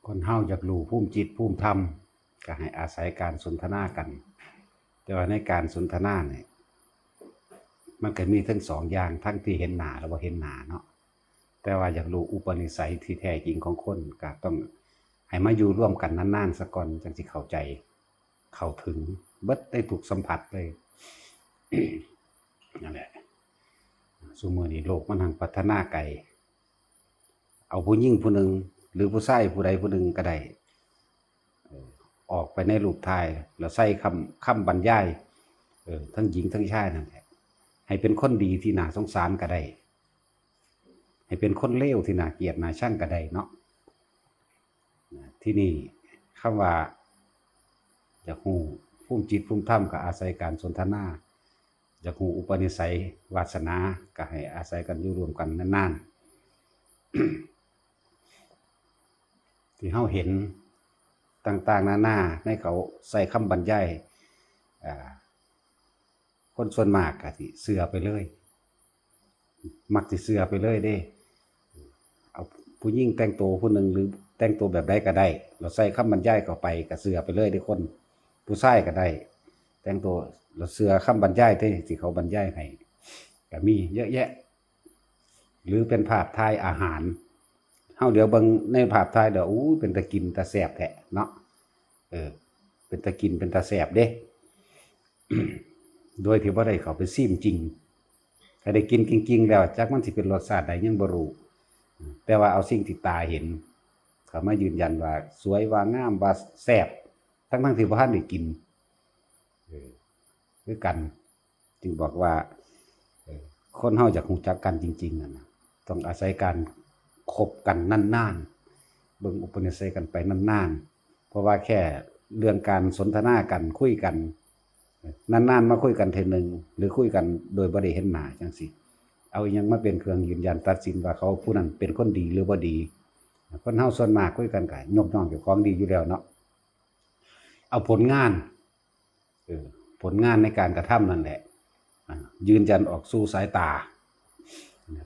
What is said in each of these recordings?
คนเฮาอยากรู้ภูมิจิตภูมิธรรมก็ให้อาศัยการสนทนากันแต่ว่าในการสนทนาเนี่ยมันก็มีทั้งสองอย่างทั้งที่เห็นหน้าและบ่เห็นหน้าเนาะแต่ว่าอยากรู้อุปนิสัยที่แท้จริงของคนก็ต้องให้มาอยู่ร่วมกันนานๆซะก่อนจังสิเข้าใจเข้าถึงเบิดได้ถูกสัมผัสเลย นั่นแหละซุมื้อนี้โลกมันหังพัฒนาไกลเอาผู้หญิงผู้หนึ่งหรือผู้ชายผู้ใดผู้หนึ่งก็ได้ออกไปในรูปถ่ายแล้วใส่คำบรรยายทั้งหญิงทั้งชายนั่นแหละให้เป็นคนดีที่น่าสงสารก็ได้ให้เป็นคนเลวที่น่าเกลียดน่าชังก็ได้เนาะที่นี่คำว่าอยากฮู้ภูมิจิตภูมิธรรมก็อาศัยการสนทนาอยากฮู้อุปนิสัยวาสนาก็ให้อาศัยกันอยู่รวมกันนานๆที่เฮาเห็นต่างๆนานาในเขาใส่คำบรรยายคนส่วนมากก็สิเชื่อไปเลยมักสิเชื่อไปเลยเด้เอาผู้หญิงแต่งตัวผู้หนึ่งหรือแต่งตัวแบบใดก็ได้เราใส่คำบรรยายเข้าไปก็เชื่อไปเลยเด้คนผู้ชายก็ได้แต่งตัวเราเชื่อคำบรรยายที่เขาบรรยายให้ก็มีเยอะแยะหรือเป็นภาพถ่ายอาหารเฮาเดี๋ยวเบิ่งในภาพถ่ายเดี๋ยวอู้เป็นตะกินตะแซ่บแท้เนาะเป็นตะกินเป็นตะแซ่บเด้ โดยที่บ่ได้เข้าไปซิมจริงถ้าได้กินจริงๆแล้วจักมันสิเป็นรสชาติใดยังบ่รู้แต่ว่าเอาสิ่งที่ตาเห็นเขามายืนยันว่าสวยว่างามว่าแซ่บทั้งที่บ่ทันได้กินคือกันจึงบอกว่าคนเฮาอยากรู้จักกันจริงๆนะต้องอาศัยการคบกันนานๆเบิ่งอุปนิสัยกันไปนานๆเพราะว่าแค่เรื่องการสนทนากันคุยกันนานๆมาคุยกันเทื่อนึงหรือคุยกันโดยบ่ได้เห็นหน้าจังซี่เอาอิหยังมาเป็นเครื่องยืนยันตัดสินว่าเขาผู้นั้นเป็นคนดีหรือบ่ดีคนเฮาส่วนมากคุยกันก็ยกย่องเจ้าของดีอยู่แล้วเนาะเอาผลงานผลงานในการกระทำนั่นแหละยืนยันออกสู่สายตา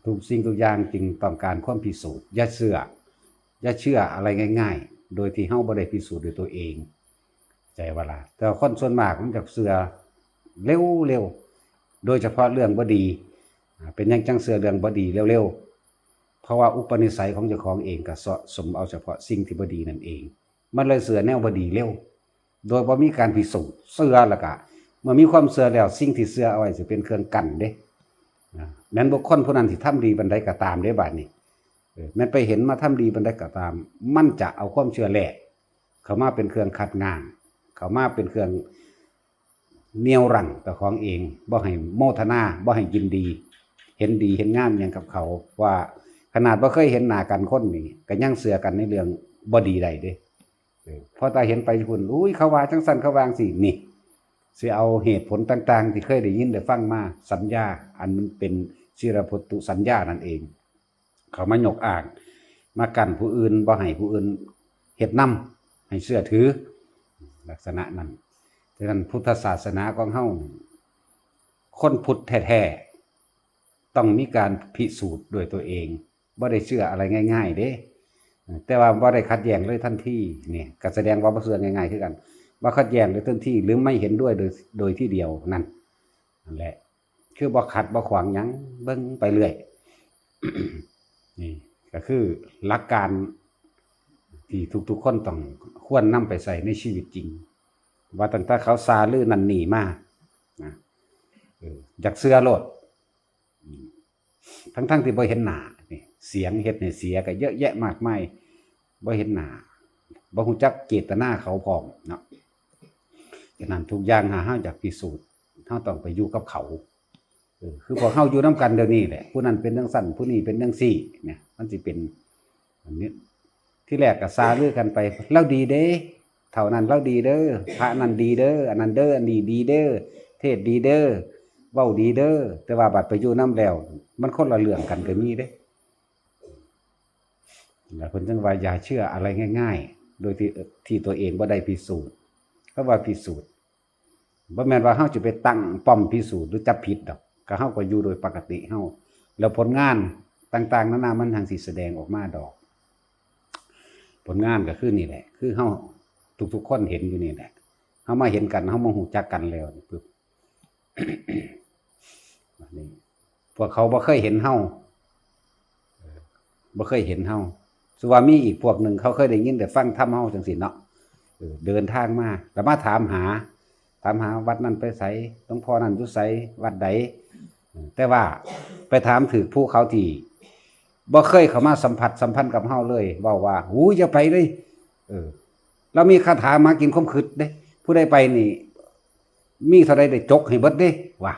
ทุกสิ่งทุกอย่างจึงต้องการความพิสูจน์อย่าเชื่ออะไรง่ายๆโดยที่เฮาบ่ได้พิสูจน์ด้วยตัวเองใจว่าล่ะแต่คนส่วนมากมันจะเชื่อเร็วโดยเฉพาะเรื่องบ่ดีเป็นหยังจังเชื่อเรื่องบ่ดีเร็วๆเพราะว่าอุปนิสัยของเจ้าของเองก็สะสมเอาเฉพาะสิ่งที่บ่ดีนั่นเองมันเลยเชื่อแนวบ่ดีเร็วโดยบ่มีการพิสูจน์เชื่อแล้วก็เมื่อมีความเชื่อแล้วสิ่งที่เชื่อเอาไว้สิเป็นเครื่องกั้นเด้แม้นบุคคลผู้นั้นที่ทำดีบันไดก็ตามเด้บัดนี้แม้นไปเห็นมาทำดีบันไดก็ตามมันจะเอาความเชื่อแลกเข้ามาเป็นเครื่องคัดง้างเข้ามาเป็นเครื่องเหนี่ยวรั้งเจ้าของเองบ่ให้โมทนาบ่ให้ยินดีเห็นดีเห็นงามหยังกับเขาว่าขนาดบ่เคยเห็นหน้ากันคนนี่ก็ยังเชื่อกันในเรื่องบ่ดีได้เด้พอตาเห็นไปพุ่นอุ้ยเขาว่าจังซั่นเขาวาจังซี่นี่สิเอาเหตุผลต่างๆที่เคยได้ยินได้ฟังมาสัญญาอันมันเป็นศิรพัตตุสัญญานั่นเองเขามายกอ้างมากั้นผู้อื่นบ่ให้ผู้อื่นเฮ็ดนำให้เชื่อถือลักษณะนั้นฉะนั้นพุทธศาสนาของเฮาคนพุทธแท้ๆต้องมีการพิสูจน์ด้วยตัวเองบ่ได้เชื่ออะไรง่ายๆเด้แต่ว่าบ่ได้ขัดแย้งเลยทันทีนี่ก็แสดงว่าบ่เชื่อง่ายๆคือกันบ่ขัดแย้งเลยทันทีหรือไม่เห็นด้วยโดยที่เดียวนั่นแหละคือบ่ขัดบ่ขวางหยังเบิ่งไปเรื่อย นี่ก็คือหลักการที่ทุกๆคนต้องควรนำไปใส่ในชีวิตจริงว่าตั้งแต่เขาซาลือนันนี่มานะอยากเสื้อโลดทั้งที่บ่เห็นหน้านี่เสียงเฮ็ดให้เสียก็เยอะแยะมากมายบ่เห็นหน้าบ่ฮู้จักเจตนาเขาพร้อมเนาะฉะนั้นทุกอย่างหาเฮาอยากพิสูจน์เฮาต้องไปอยู่กับเขาคือพอเฮาอยู่นำกันเดี๋ยวนี้แหละผู้นั้นเป็นจังซั่นผู้นี้เป็นจังซี่เนี่ยมันสิเป็นอันนี้ที่แรกก็ซาลือกันไปแล้วดีเด้เท่านั้นเราดีเด้อพระนั้นดีเด้ออันนั้นเด้ออันนี้ดีเด้อเทศดีเด้อเว้าดีเด้อแต่ว่าบัดไปอยู่นำแล้วมันคนละเรื่องกันก็มีเด้แล้วเพิ่นจังว่าอย่าเชื่ออะไรง่ายๆโดยที่ตัวเองบ่ได้พิสูจน์เพราะว่าพิสูจน์บ่แม่นว่าเฮาจะไปตั้งป้อมพิสูจน์หรือจับผิดดอกก็เฮาก็อยู่โดยปกติเฮาแล้วผลงานต่างๆนานามันทางสิแสดงออกมาดอก ผลงานก็คือนี่แหละคือเฮาทุกๆคนเห็นอยู่นี่แหละเฮามาเห็นกันเฮามาฮู้จักกันแล้วปึ๊บ นี่พวกเขาบ่เคยเห็นเฮาบ่เคยเห็นเฮาสุว่ามีอีกพวกหนึ่งเขาเคยได้ยินแต่ฟังธรรมเฮาจังซี่เนาะเดินทางมาแล้วมาถามหาวัดนั้นไปไสหลวงพ่อนั้นอยู่ไสวัดใดแต่ว่าไปถามถึงผู้เขาที่บ่เคยเข้ามาสัมพันธ์กับเฮาเลยเว้าว่าหูอย่าไปเลยเรามีคาถามากินคมขืดเด้ผู้ใดไปนี่มีเท่าใดได้จกให้เบิดเด้ว่า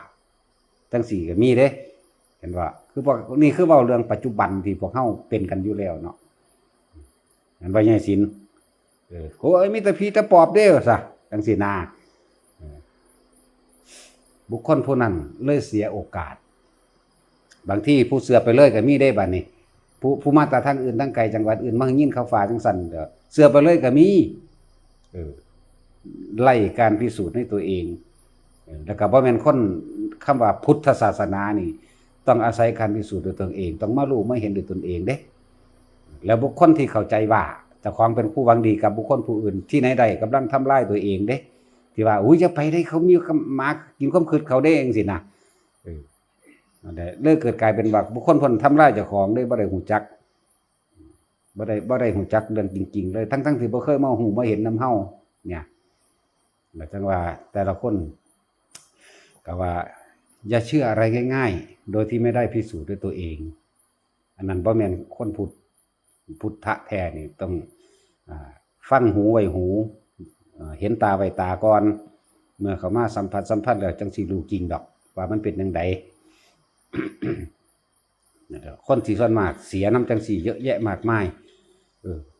จังซี่ก็มีเด้เห็นว่าคือพวกนี่คือเว้าเรื่องปัจจุบันที่พวกเฮาเป็นกันอยู่แล้วเนาะอันว่าใหญ่ศิลป์โอ้ยมีแต่ผีแต่ปอบเด้อซะจังซี่นาบุคคลผู้นั้นเลยเสียโอกาสบางที่ผู้เสือไปเลยก็มีได้บัดนี้ผู้มาแต่ทางอื่นทางไกลจังหวัดอื่นมายินเขาฝ่าจังซั่นเสือไปเลยก็มีไล่การพิสูจน์ให้ตัวเองแล้วก็บ่แม่นคนคำว่าพุทธศาสนานี่ต้องอาศัยการพิสูจน์ด้วยตนเองต้องมารู้มาเห็นด้วยตนเองเด้แล้วบุคคลที่เข้าใจว่าเจ้าของเป็นผู้หวังดีกับบุคคลผู้อื่นที่ไหนใดกำลังทำลายตัวเองเด้ที่ว่าอุ้ยจะไปได้เขามีหมากินความคิดเขาได้เองสินะนั่นแหละเลยเกิดกลายเป็นว่าบุคคลคนทำลายเจ้าของได้บ่ได้หูจักบ่ได้หูจักเรื่องจริงๆเลยทั้งที่บ่เคยมาหูมาเห็นนำเฮาเนี่ยแล้วจังว่าแต่ละคนก็ว่าอย่าเชื่ออะไรง่ายๆโดยที่ไม่ได้พิสูจน์ด้วยตัวเองอันนั้นบ่แม่นคนพุทธะแท้นี่ต้องฟังหูไว้หูเห็นตาไว้ตาก่อนเมื่อเขามาสัมผัสแล้วจังสิรู้จริงดอกว่ามันเป็นจังได คนที่ส่วนมากเสียน้ำจังสีเยอะแยะมากมาย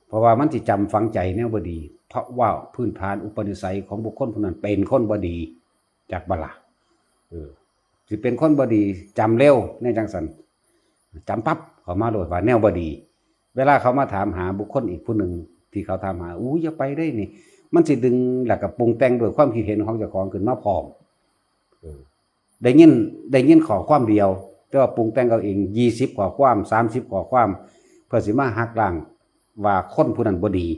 เพราะว่ามันสิจำฝังใจแนวบ่ดีเพราะว่าพื้นฐานอุปนิสัยของบุคคลผู้นั้นเป็นคนบ่ดีจากบลาสิเป็นคนบ่ดีจำเร็วในจังสันจำปั๊บเขามาโดดว่าแนวบ่ดีเวลาเขามาถามหาบุคคลอีกผู้หนึ่งที่เขาถามหาอู้อย่าไปได้นี่มันสิดึงแล้วก็ปรุงแต่งด้วยความคิดเห็นของเจ้าของขึ้นมาพร้อมได้ยินข้อความเดียวแต่ว่าปรุงแต่งเอาเอง20ข้อความ30ข้อความเพื่อสิมาหักล้างว่าคนผู้นั้นบ่ดี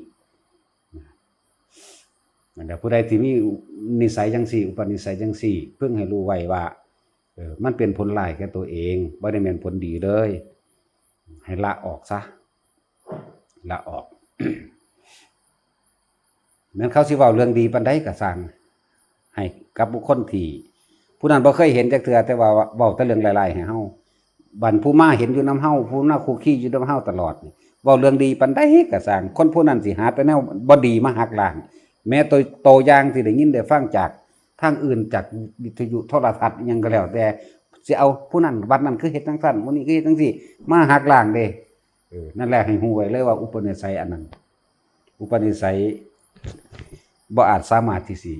นั่นแหละผู้ใดที่มีนิสัยจังซี่อุปนิสัยจังซี่เพิ่งให้รู้ไว้ว่ามันเป็นผลร้ายแก่ตัวเองบ่ได้แม่นผลดีเลยให้ละออกซะละออก แม้นเขาสิเว้าเรื่องดีปานใดก็สร้างให้กับบุคคลที่ผู้นั้นบ่เคยเห็นจักเทื่อแต่ว่าเว้าแต่เรื่องหลายๆให้เฮาบัดผู้มาเห็นอยู่นำเฮาผู้น่าคู่ขี้อยู่นำเฮาตลอดนี่เว้าเรื่องดีปานใดก็สร้างคนผู้นั้นสิหาแต่แนวบ่ดีมาหักล้างแม้โตอย่างที่ได้ยินได้ฟังจากทางอื่นจากวิทยุโทรทัศน์อิหยังก็แล้วแต่สิเอาผู้นั้นวัดนั้นคือเฮ็ดจังซั่นมื้อนี้คือเฮ็ดจังซี่มาหักล้างเด้นั่นแหละให้ฮู้ไว้เลยว่าอุปนิสัยอันนั้นอุปนิสัยบ่อาจสามารถที่สิ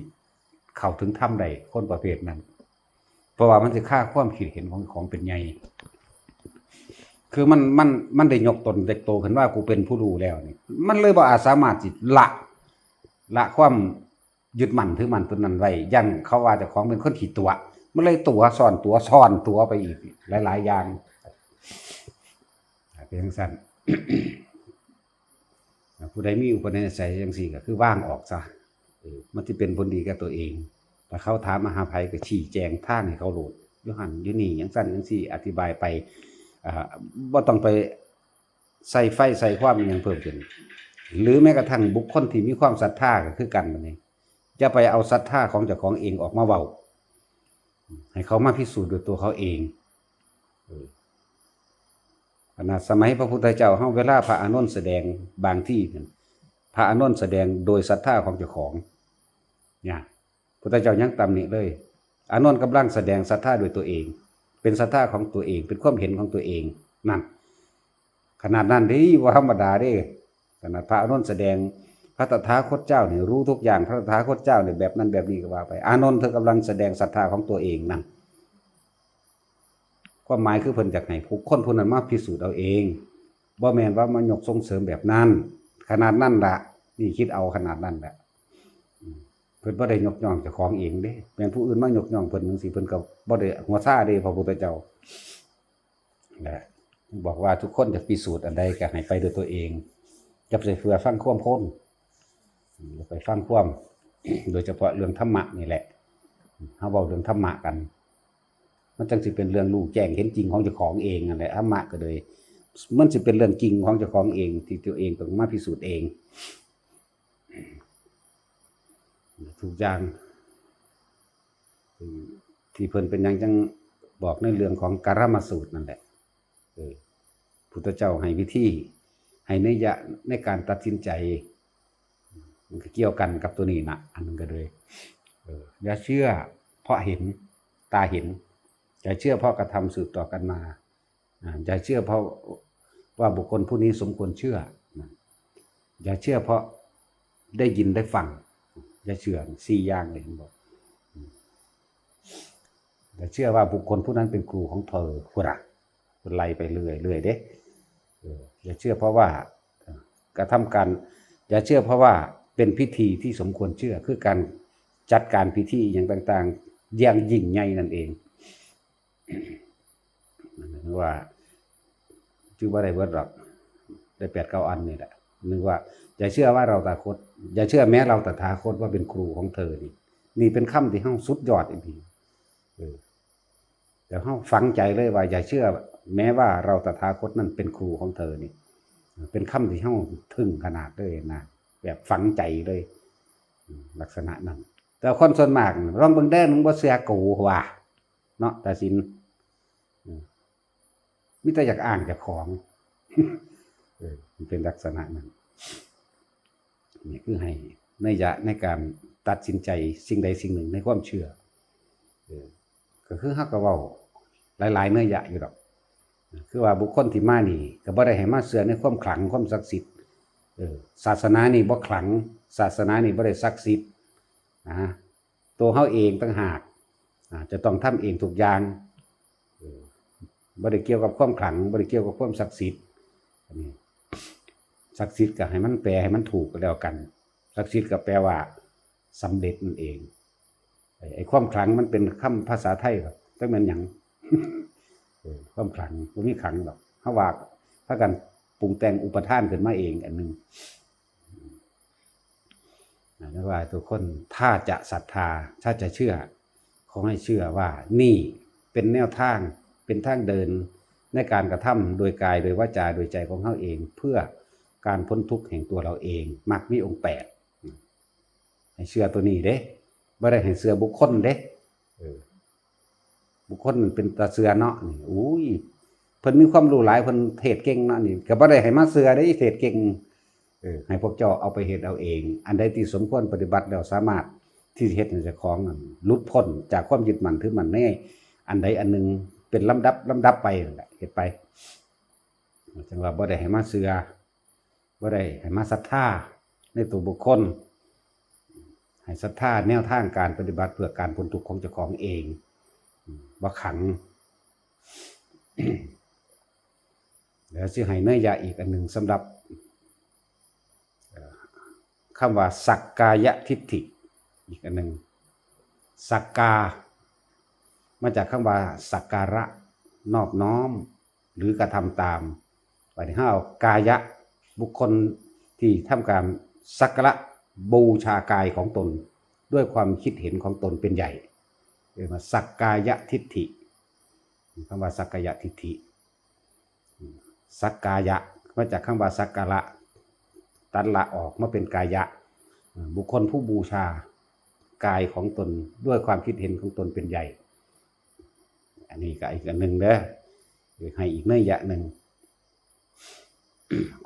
เข้าถึงธรรมได้คนประเภทนั้นเพราะว่ามันสิฆ่าความคิดเห็นของเป็นใหญ่คือมันได้ยกตนเด็กโตขึ้นว่ากูเป็นผู้รู้แล้วนี่มันเลยบ่อาจสามารถสิละความยึดมั่นถือมั่นตัวนั้นไว้ยันเขาว่าเจ้าของเป็นคนขี้ตัวมันเลยตัวซ่อนตัวไปอีกหลายๆอย่างเป็นจังซั่น ผู้ใดมีอุปนิสัยจังซี่ก็คือว่างออกซะมันสิเป็นผลดีกับตัวเองถ้าเขาถามมหาภัยก็ชี้แจงทางให้เขารู้อยู่หั่นอยู่นี่จังซั่นจังซี่อธิบายไปบ่ต้องไปใส่ไฟใส่ความอิหยังเพิ่มขึ้นหรือแม้กระทั่งบุคคลที่มีความศรัทธาก็คือกันบัดนี้จะไปเอาศรัทธาของเจ้าของเองออกมาเว้าให้เขามาพิสูจน์ด้วยตัวเขาเองขนาดสมัยพระพุทธเจ้าเฮาเวลาพระอานนท์แสดงบางที่พระอานนท์แสดงโดยศรัทธาของเจ้าของเนี่ยพุทธเจ้ายังตำหนิเลยอานนท์กำลังแสดงศรัทธาโดยตัวเองเป็นศรัทธาของตัวเองเป็นความเห็นของตัวเองนั่นขนาดนั้นเด้ว่าธรรมดาเด้ขนาดพระอานนท์แสดงพระตถาคตเจ้าเนี่ยรู้ทุกอย่างพระตถาคตเจ้าเนี่ยแบบนั้นแบบนี้ก็ว่าไปอานนท์เธอกำลังแสดงศรัทธาของตัวเองนั่นความหมายคือเพิ่นอยากให้ผู้คนผู้นั้นมาพิสูจน์เอาเองบ่แม่นว่ามายกส่งเสริมแบบนั้นขนาดนั้นล่ะนี่คิดเอาขนาดนั้นแหละเพิ่นบ่ได้ยกย่องเจ้าของเองเด้แม่นผู้อื่นมายกย่องเพิ่นจังซี่เพิ่นก็บ่ได้หัวซ่าเด้พระพุทธเจ้านะบอกว่าทุกคนจะพิสูจน์อันใดก็ให้ไปด้วยตัวเอง จะไปเฟื่อฟังความคนจะไปฟังความ โดยเฉพาะเรื่องธรรมะนี่แหละเฮาเว้าเรื่องธรรมะกันมันจังสิเป็นเรื่องรู้แจ้งเห็นจริงของเจ้าของเองนั่นแหละธรรมะก็เลยมันสิเป็นเรื่องจริงของเจ้าของเองที่ตัวเองต้องมาพิสูจน์เองทุกอย่างที่เพิ่นเป็นหยังจังบอกในเรื่องของกรรมสูตรนั่นแหละพุทธเจ้าให้วิธีให้นัยยะในการตัดสินใจมันก็เกี่ยวกันกับตัวนี้นะอันนึงก็เลยอย่าเชื่อเพราะเห็นตาเห็นอย่าเชื่อเพราะกระทำสืบต่อกันมาอย่าเชื่อเพราะว่าบุคคลผู้นี้สมควรเชื่ออย่าเชื่อเพราะได้ยินได้ฟังอย่าเชื่อ4อย่างเลยบอกอย่าเชื่อว่าบุคคลผู้นั้นเป็นครูของเธอคุณไล่ไปเรื่อยๆเด้อย่าเชื่อเพราะว่ากระทำการอย่าเชื่อเพราะว่าเป็นพิธีที่สมควรเชื่อคือการจัดการพิธีอย่างต่างๆอย่างยิ่งใหญ่นั่นเองว่าชื่อว่าได้เบิดหรอกได้8-9 อันนี่แหละนึกว่าอย่าเชื่อว่าเราตถาคตอย่าเชื่อแม้เราตถาคตว่าเป็นครูของเธอนี่เป็นคำที่เฮาสุดยอดอีกทีแต่เฮาฝังใจเลยว่าอย่าเชื่อแม้ว่าเราตถาคตนั่นเป็นครูของเธอนี่เป็นคำที่เฮาทึ่งขนาดเลยนะแบบฝังใจเลยลักษณะนั้นแต่คนส่วนมากลองเบิ่งเด้อมึงบ่เชื่อกูว่าเนาะตาสินมิแต่อยากอ้างเจ้าของมันเป็นลักษณะนั้นนี่คือให้นัยยะในการตัดสินใจสิ่งใดสิ่งหนึ่งในความเชื่อก็คือเฮาก็เว้าหลายๆนัยยะอยู่ดอกคือว่าบุคคลที่มานี่ก็บ่ได้ให้มาเชื่อในความขลังความศักดิ์สิทธิ์ศาสนานี่บ่ขลังศาสนานี่บ่ได้ศักดิ์สิทธิ์ตัวเฮาเองต่างหากจะต้องทำเองทุกอย่างบ่ได้เกี่ยวกับความขลังบ่ได้เกี่ยวกับความศักดิ์สิทธิ์อันนี้ศักดิ์สิทธิ์ก็ให้มันแปลให้มันถูกก็แล้วกันศักดิ์สิทธิ์ก็แปลว่าสำเร็จนั่นเองไอ้ความขลังมันเป็นคำภาษาไทยครับจักแม่นหยังความขลังบ่มีขลังหรอกเฮาว่าพากันปรุงแต่งอุปทานขึ้นมาเองอันนึงนะว่าทุกคนถ้าจะศรัทธาถ้าจะเชื่อขอให้เชื่อว่านี่เป็นแนวทางเป็นทางเดินในการกระทำโดยกายโดยวาจาโดยใจของเฮาเองเพื่อการพ้นทุกข์แห่งตัวเราเองมรรคมีองค์8ให้เชื่อตัวนี้เด้บ่ได้ให้เชื่อบุคคลเด้บุคคลมันเป็นตาเชื่อเนาะนี่อุ้ยเพิ่นมีความรู้หลายเพิ่นเทศเก่งเนาะนี่ก็บ่ได้ให้มาเชื่อได้เทศเก่งให้พวกเจ้าเอาไปเฮ็ดเอาเองอันใดที่สมควรปฏิบัติแล้วสามารถที่จะเฮ็ดให้เจ้าของหลุดพ้นจากความยึดมั่นถือมั่นในอันใดอันหนึ่งเป็นลำดับไปนั่นแหละเฮ็ดไปจังว่าบ่ได้ให้มาเชื่อบ่ได้ให้มาศรัทธาในตัวบุคคลให้ศรัทธาแนวทางการปฏิบัติเพื่อการพ้นทุกข์ของเจ้าของเองบ่ขังแล้วสิให้นัยยะอีกอันหนึ่งสำหรับคำว่าสักกายทิฏฐิอีกอันหนึ่งสักกามาจากคำว่าสักการะนอบน้อมหรือกระทำตามไปที่ห้ากายะบุคคลที่ทำการสักการะบูชากายของตนด้วยความคิดเห็นของตนเป็นใหญ่เรียกว่าสักกายทิฏฐิคำว่าสักกายทิฏฐิสักกายะมาจากคำว่าสักการะตัดละออกมาเป็นกายะบุคคลผู้บูชากายของตนด้วยความคิดเห็นของตนเป็นใหญ่อันนี้ก็อีกอันหนึ่งเด้อให้อีกนัยยะหนึ่ง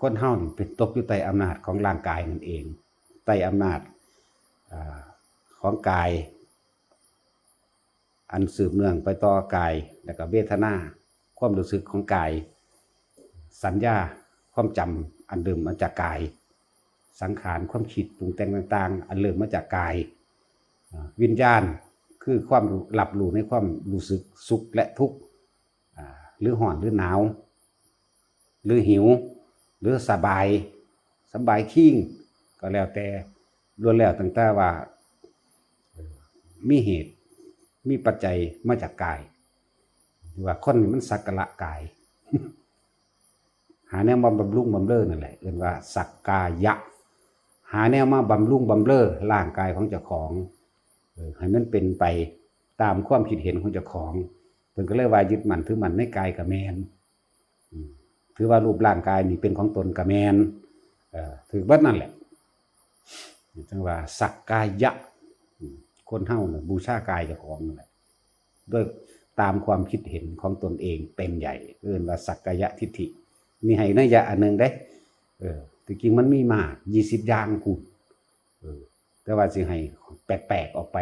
คนเฮาเป็นตกอยู่ใต้อำนาจของร่างกายนั่นเองใต้อำนาจของกายอันสืบเนื่องไปต่อกายแล้วก็เวทนาความรู้สึกของกายสัญญาความจำอันเดิมมาจากกายสังขารความคิดปรุงแต่งต่างๆอันเริ่มมาจากกายวิญญาณคือความหลับรู้ในความรู้สึกสุขและทุกข์หรือห่อนหรือหนาวหรือหิวหรือสบายขิ้งก็แล้วแต่ล้วนแล้วตั้งแต่ว่ามีเหตุมีปัจจัยมาจากกายว่าคนนี้มันสักการะกาย หาแนวมาบำรุงบำเรอนั่นแหละเรียกว่าสักกายะหาแนวมาบำรุงบำเรอร่างกายของเจ้าของให้มันเป็นไปตามความคิดเห็นของเจ้าของเพิ่นก็เลยว่ายึดมั่นถือมั่นในกายกับแมนถือว่ารูปร่างกายนี่เป็นของตนกับแมนถือว่านั่นแหละจังว่าสักกายะคนเฮาเนี่ยบูชากายเจ้าของนั่นแหละด้วยตามความคิดเห็นของตนเองเป็นใหญ่เรียกว่าสักกายะทิฏฐิมีให้นัยยะอันนึงเด้จริงๆมันมีมาก20อย่างกูแต่ว่าสิให้แปลกๆออกไป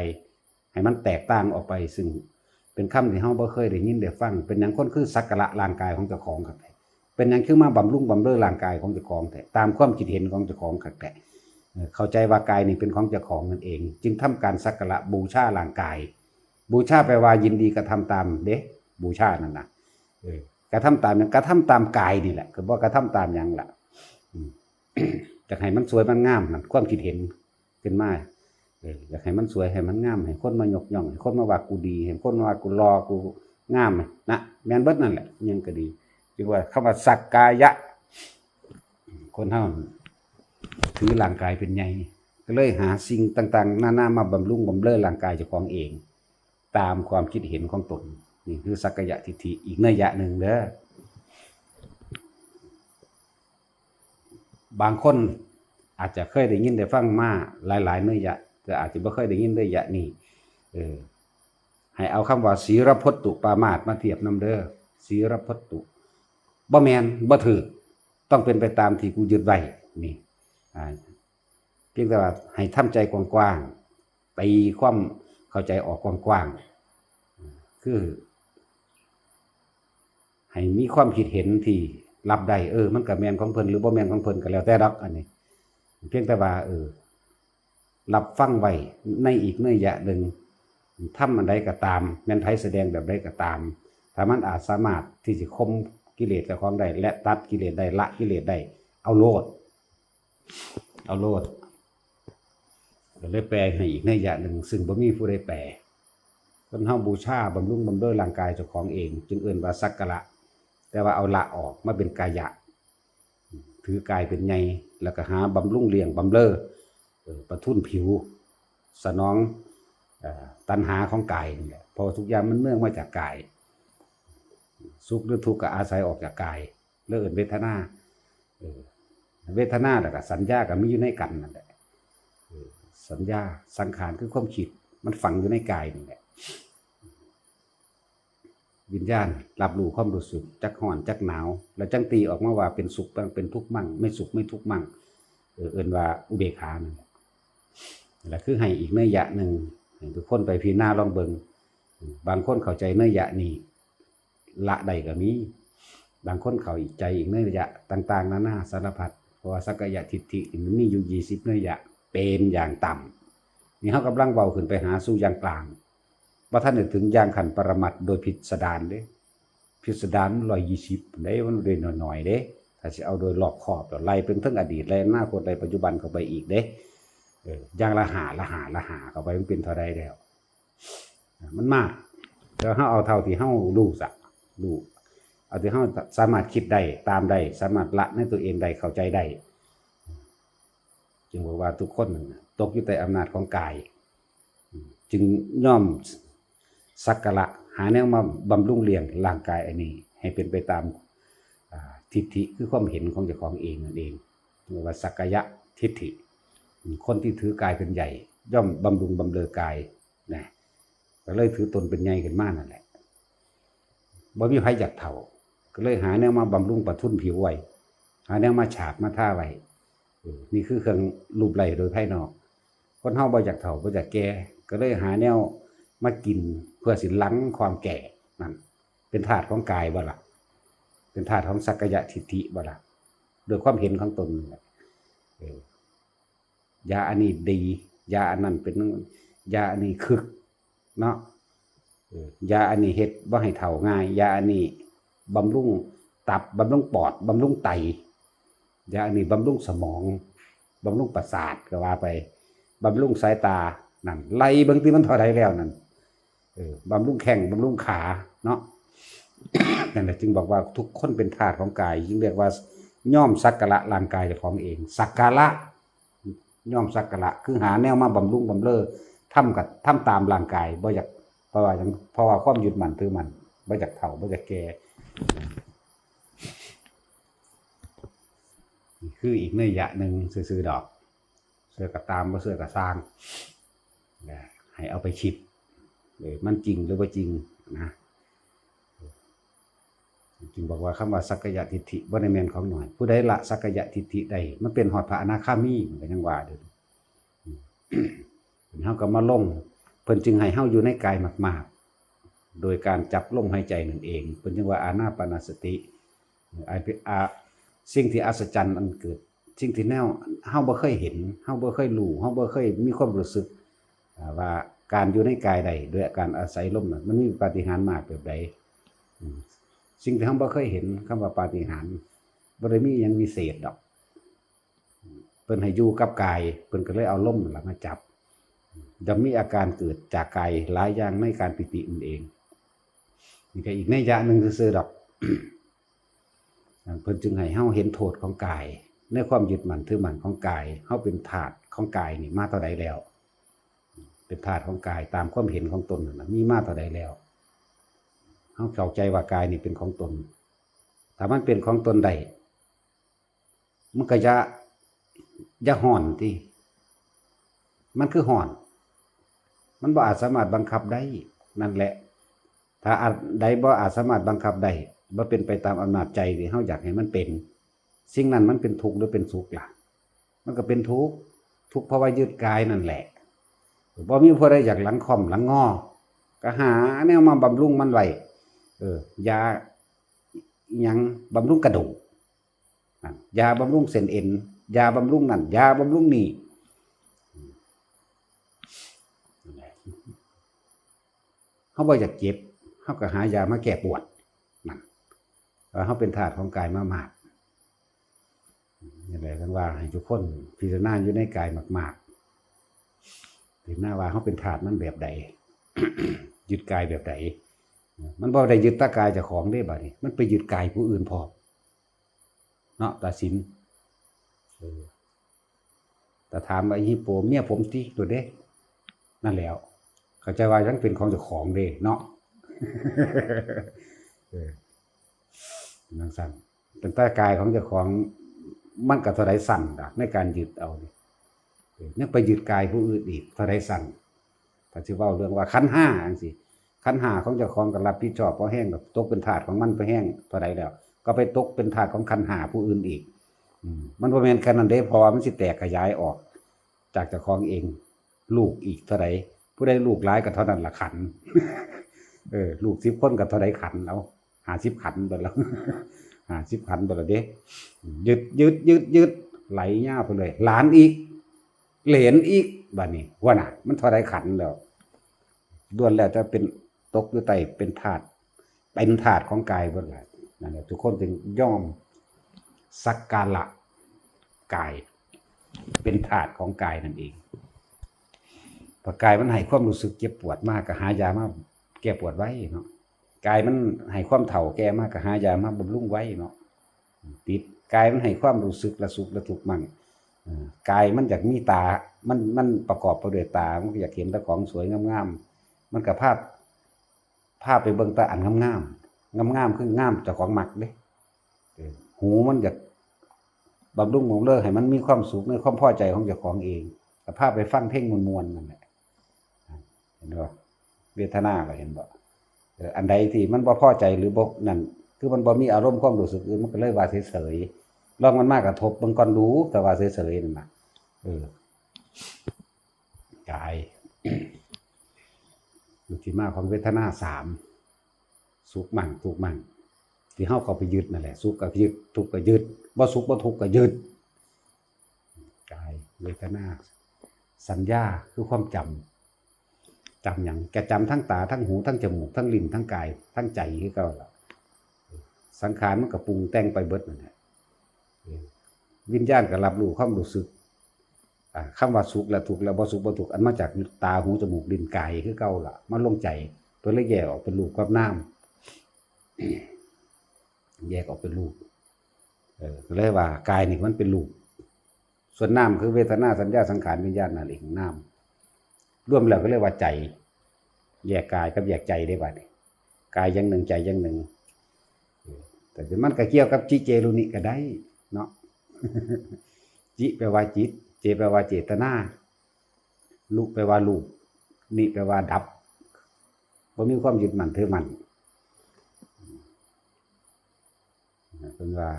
ให้มันแตกต่างออกไปซึ่งเป็นคำที่เฮาบ่เคยได้ยินได้ฟังเป็นหยังคนคือสักการะร่างกายของเจ้าของครับเป็นหยังคือมาบำรุงบำเรอร่างกายของเจ้าของแต่ตามความคิดเห็นของเจ้าของครับแต่เข้าใจว่ากายนี่เป็นของเจ้าของนั่นเองจึงทำการสักการะบูชาร่างกายบูชาแปลว่ายินดีกระทำตามเด้บูชานั่นน่ะกระทำตามนั้นกระทำตามกายนี่แหละคือบ่กระทำตามหยังล่ะจะให้มันสวยมันงามนั่นความคิดเห็นขึ้นมาอยากให้มันสวยให้มันงามให้คนมายกย่องให้คนมาว่ากูดีให้คนมาว่ากูรอกูงามนะแม่นเบิดนั่นแหละยังก็ดีจึงว่าคำว่าสักกายะคนเฮาถือร่างกายเป็นใหญ่ก็เลยหาสิ่งต่างๆนานามาบำรุงบำเรอร่างกายเจ้าของเองตามความคิดเห็นของตนนี่คือสักกายะทิฏฐิอีกนัยยะหนึ่งเด้อบางคนอาจจะเคยได้ยินได้ฟังมาหลายๆนัยยะแต่อาจจะไม่เคยได้ยินนัยยะนี่ให้เอาคำว่าศีรพจตุปามาสมาเทียบนำเด้อศีรพจตุบ่แมนบ่ถือต้องเป็นไปตามที่กูยึดไว้นี่เพียงแต่ว่าให้ทำใจกว้างๆตีความเข้าใจออกกว้างๆคือให้มีความคิดเห็นที่รับได้มันก็แมนของเพิ่นหรือบ่แมนของเพิ่นก็แล้วแต่ดอกอันนี้เพียงแต่ว่ารับฟังไว้ในอีกนัยยะหนึ่งทำอันใดก็ตามแม่นไผแสดงแบบใดก็ตามถ้ามันอาจสามารถที่จะข่มกิเลสกับความได้และตัดกิเลสได้ละกิเลสได้เอาโลดก็เลยแปลให้อีกนัยยะหนึ่งซึ่งบ่มีผู้ใดแปลคนเฮาบูชาบำรุงบำเรอร่างกายเจ้าของเองจึงเอิ้นว่าสักการะแต่ว่าเอาละออกมาเป็นกายะถือกายเป็นใหญ่แล้วก็หาบำรุงเลี้ยงบำเรอประทุนผิวสนองตัณหาของกายนี่แหละพอทุกอย่างมันเนื่องมาจากกายสุขหรือทุกข์ก็อาศัยออกจากกายเรื่องเวทนาเวทนาแล้วก็สัญญาก็มีอยู่ในกันนั่นแหละสัญญาสังขารคือความคิดมันฝังอยู่ในกายนี่แหละวิญญาณรับรู้ความรู้สึกจักร้อนจักหนาวแล้วจังตีออกมาว่าเป็นสุขบ้างเป็นทุกข์มั่งไม่สุขไม่ทุกข์มั่งเอิ้นว่าอุเบกขานั่นแหละแล้วคือให้อีกนัยยะหนึ่งทุกคนไปพิจารณาลองเบิ่งบางคนเข้าใจนัยยะนี้ละใดก็มีบางคนเข้าใจอีกนัยยะต่างๆนานาสารพัดเพราะว่าสักกายทิฏฐิมันมีอยู่20นัยยะเป็นอย่างต่ำนี่เฮากำลังเบาขึ้นไปหาสู่อย่างกลางว่าท่านถึงอย่างขันปรมัตถ์โดยพิสดารเด้พิสดาร120ได้มันได้หน่อยๆเด้ถ้าสิเอาโดยรอบคอบไล่เป็นทั้งอดีตและอนาคตและปัจจุบันเข้าไปอีกเด้อย่างละหาเข้าไปมันเป็นเท่าใดแล้วมันมากแต่เฮาเอาเท่าที่เฮารู้เอาที่เฮาสามารถคิดได้ตามได้สามารถละในตัวเองได้เข้าใจได้จึงบอกว่าทุกคนตกอยู่ใต้อำนาจของกายจึงย่อมสักการะหาแนวมาบำรุงเลี้ยงร่างกายอันนี้ให้เป็นไปตามทิฏฐิคือความเห็นของเจ้าของเองนั่นเองเรียกว่าสักกายะทิฏฐิคนที่ถือกายเป็นใหญ่ย่อมบำรุงบำเรอกายนะก็เลยถือตนเป็นใหญ่กันมากนั่นแหละบ่มีใครอยากเท่าก็เลยหาแนวมาบำรุงประทุนผิวไว้หาแนวมาฉาบมาท่าไว้นี่คือเครื่องรูปไล้โดยภายนอกคนเฮาบ่อยากเฒ่าบ่อยากแก่ก็เลยหาแนวมากินเพื่อสิล้างความแก่นั่นเป็นธาตุของกายบ่ล่ะเป็นธาตุของสักกายทิฏฐิบ่ล่ะโดยความเห็นของตนยาอันนี้ดียาอันนั้นเป็นยาอันนี้คึกเนาะยาอันนี้เฮ็ดบ่ให้เฒ่าง่ายยาอันนี้บำรุงตับบำรุงปอดบำรุงไตยาอันนี้บำรุงสมองบำรุงประสาทก็ว่าไปบำรุงสายตานั่นไล่เบิ่งที่มันเท่าใดแล้วนั่นบำรุงแข้งบำรุงขาเนาะ นั่นแหละจึงบอกว่าทุกคนเป็นธาตุของกายจึงเรียกว่า ย่อมสักการะร่างกายเจ้าของเองสักการะย่อมสักการะคือหาแนวมาบำรุงบำเรอทำตามร่างกายบ่อยากเพราะว่าความยึดมั่นถือมั่นบ่อยากเฒ่าบ่อยากแก่คืออีกนัยยะหนึ่งซื่อๆดอกเสื้อก็ตามบ่เสื้อก็สร้างให้เอาไปคิดมันจริงหรือว่าจริงนะจึงบอกว่าคำว่าสักกายทิฏฐิบ่ได้แม่นของหน่อยผู้ใดละสักกายทิฏฐิได้มันเป็นฮอดพระอนาคามีมันก็ยังว่าเด้อเฮาก็มาลงเพิ่นจึงให้เฮาอยู่ในกายมากๆโดยการจับลมหายใจนั่นเองเพิ่นจึงว่าอานาปานสติสิ่งที่อัศจรรย์อันเกิดสิ่งที่แนวเฮาบ่เคยเห็นเฮาบ่เคยรู้เฮาบ่เคยมีความรู้สึกว่าการอยู่ในกายใดโดยการอาศัยลมมันมีปาฏิหาริย์มากแบบใดสิ่งที่เฮาบ่เคยเห็นคำว่าปาฏิหาริย์บ่ได้มีหยังวิเศษดอกเพิ่นให้อยู่กับกายเพิ่นก็เลยเอาลมนั่นล่ะมาจับจะมีอาการเกิดจากกายหลายอย่างในการปิตินั่นเองนี่ก็อีกนัยยะหนึ่งซื่อๆดอก เพิ่นจึงให้เฮาเห็นโทษของกายในความยึดมั่นถือมั่นของกายเฮาเป็นธาตุของกายนี่มาเท่าใดแล้วเป็นธาตุของกายตามความเห็นของตนน่ะมีมาเท่าใดแล้วเฮาเข้าใจว่ากายนี่เป็นของตนถ้ามันเป็นของตนใดมันก็อย่าห่อนติมันคือห่อนมันบ่อาจสามารถบังคับได้นั่นแหละถ้าใดบ่อาจสามารถบังคับได้บ่เป็นไปตามอำนาจใจที่เฮาอยากให้มันเป็นสิ่งนั้นมันเป็นทุกข์หรือเป็นสุขล่ะมันก็เป็นทุกข์เพราะว่ายึดกายนั่นแหละบ่มีผู้ใดอยากหลังค่อมหลังงอก็หาแนวมาบำรุงมันไว้ยาหยังบำรุงกระดูกยาบำรุงเส้นเอ็นยาบำรุงนั่นยาบำรุงนี่เฮาบ่อยากเจ็บเฮาก็หายามาแก้ปวดนั่นเฮาเป็นธาตุของกายมากๆนี่แหละกันว่าให้ทุกคนพิจารณาอยู่ในกายมากๆพิจารณาว่าเฮาเป็นธาตุมันแบบใด ยึดกายแบบใดมันบ่ได้ยึดตากายเจ้าของเด้บัดนี้มันไปยึดกายผู้อื่นพร้อมเนาะตาสินแต่ถามว่าฮิปโปเมียผมติตัวเด้นั่นแล้วเข้าใจว่ายังเป็นของเจ้าของเด้เนาะนั่นสั่นเป็นใต้กายของเจ้าของมันก็เท่าใดสั่นในการยึดเอาเนี่ยไปยึดกายผู้อื่นอีกเท่าใดสั่นถ้าสิเว้าเรื่องว่าขันธ์5จังซี่ขันธ์5ของเจ้าของก็รับผิดชอบพอแห้งก็ตกเป็นทาสของมันไปแห้งเท่าใดแล้วก็ไปตกเป็นทาสของขันธ์5ผู้อื่นอีกมันบ่แม่นแค่นั้นเด้เพราะว่ามันสิแตกขยายออกจากเจ้าของเองลูกอีกเท่าใดผู้ใดลูกหลายก็เท่านั้นล่ะขันธ์ลูก10คนก็เท่าใดขันธ์เอา50ขันธ์เบิดแล้ว50ขันธ์เบิดแล้วเด้ยึดไหลยาวไปเลยหลานอีกเหลนอีกบัดนี้ว่าน่ะมันเท่าใดขันธ์แล้วล้วนแล้วจะเป็นตกอยู่ใต้เป็นธาตุของกายเบิดแล้วนั่นแหละทุกคนจึงย่อมสักการะกายเป็นธาตุของกายนั่นเองพอกายมันให้ความรู้สึกเจ็บปวดมากก็หายามาแก้ปวดไว้เนาะกายมันให้ความเฒ่าแก่มากก็หายามาบำรุงไว้เนาะติดกายมันให้ความรู้สึกละสุขละทุกข์มั่งกายมันอยากมีตามันประกอบไปด้วยตามันอยากเห็นแต่ของสวยงามๆมันก็ภาพไปเบิ่งตาอันงามคืองามเจ้าของมักเด้หูมันอยากบำรุงบำเรอให้มันมีความสุขในความพอใจของเจ้าของเองก็ภาพไปฟังเพลงมวลๆนั่นแหละเห็นบ่เวทนาก็เห็นบ่อันใดที่มันบ่พอใจหรือบ่นั่นคือมันบ่มีอารมณ์ความรู้สึกอื่นมันก็เลยว่าเฉยๆลองมันมากระทบมันก่อนรู้แต่ว่าเฉยๆนั่นน่ะกายอยู่ที่มาของเวทนา3สุขมั่งทุกข์มั่งที่เฮาเข้าไปยึดนั่นแหละสุขก็ยึดทุกข์ก็ยึดบ่สุขบ่ทุกข์ก็ยึดกายเวทนาสัญญาคือความจำหยังแกจำทั้งตาทั้งหูทั้งจมูกทั้งลิ้นทั้งกายทั้งใจคือเก่าล่ะสังขารมันก็ปรุงแต่งไปเบิดนั่นแหละวิญญาณก็รับรู้ความรู้สึกคำว่าสุขและทุกข์และบ่สุขบ่ทุกข์อันมาจากตาหูจมูกลิ้นกายคือเก่าล่ะมาลงใจตัวเลยแยกออกเป็นรูปกับนามแยกออกเป็นรูป ก็เลยว่ากายนี่มันเป็นรูปส่วนนามคือเวทนาสัญญาสังขารวิญญาณนั่นเองนามรวมแล้วก็เรียกว่าใจแยกกายกับแยกใจได้บัดนี้กายอย่างหนึ่งใจอย่างหนึ่งแต่มันก็เกี่ยวกับจิเจรุนิก็ได้เนาะ จิแปลว่าจิตเจแปลว่าเจตนาลุแปลว่าลูกนิแปลว่าดับบ่มีความยึดมั่นถือมั่นเป็นว่า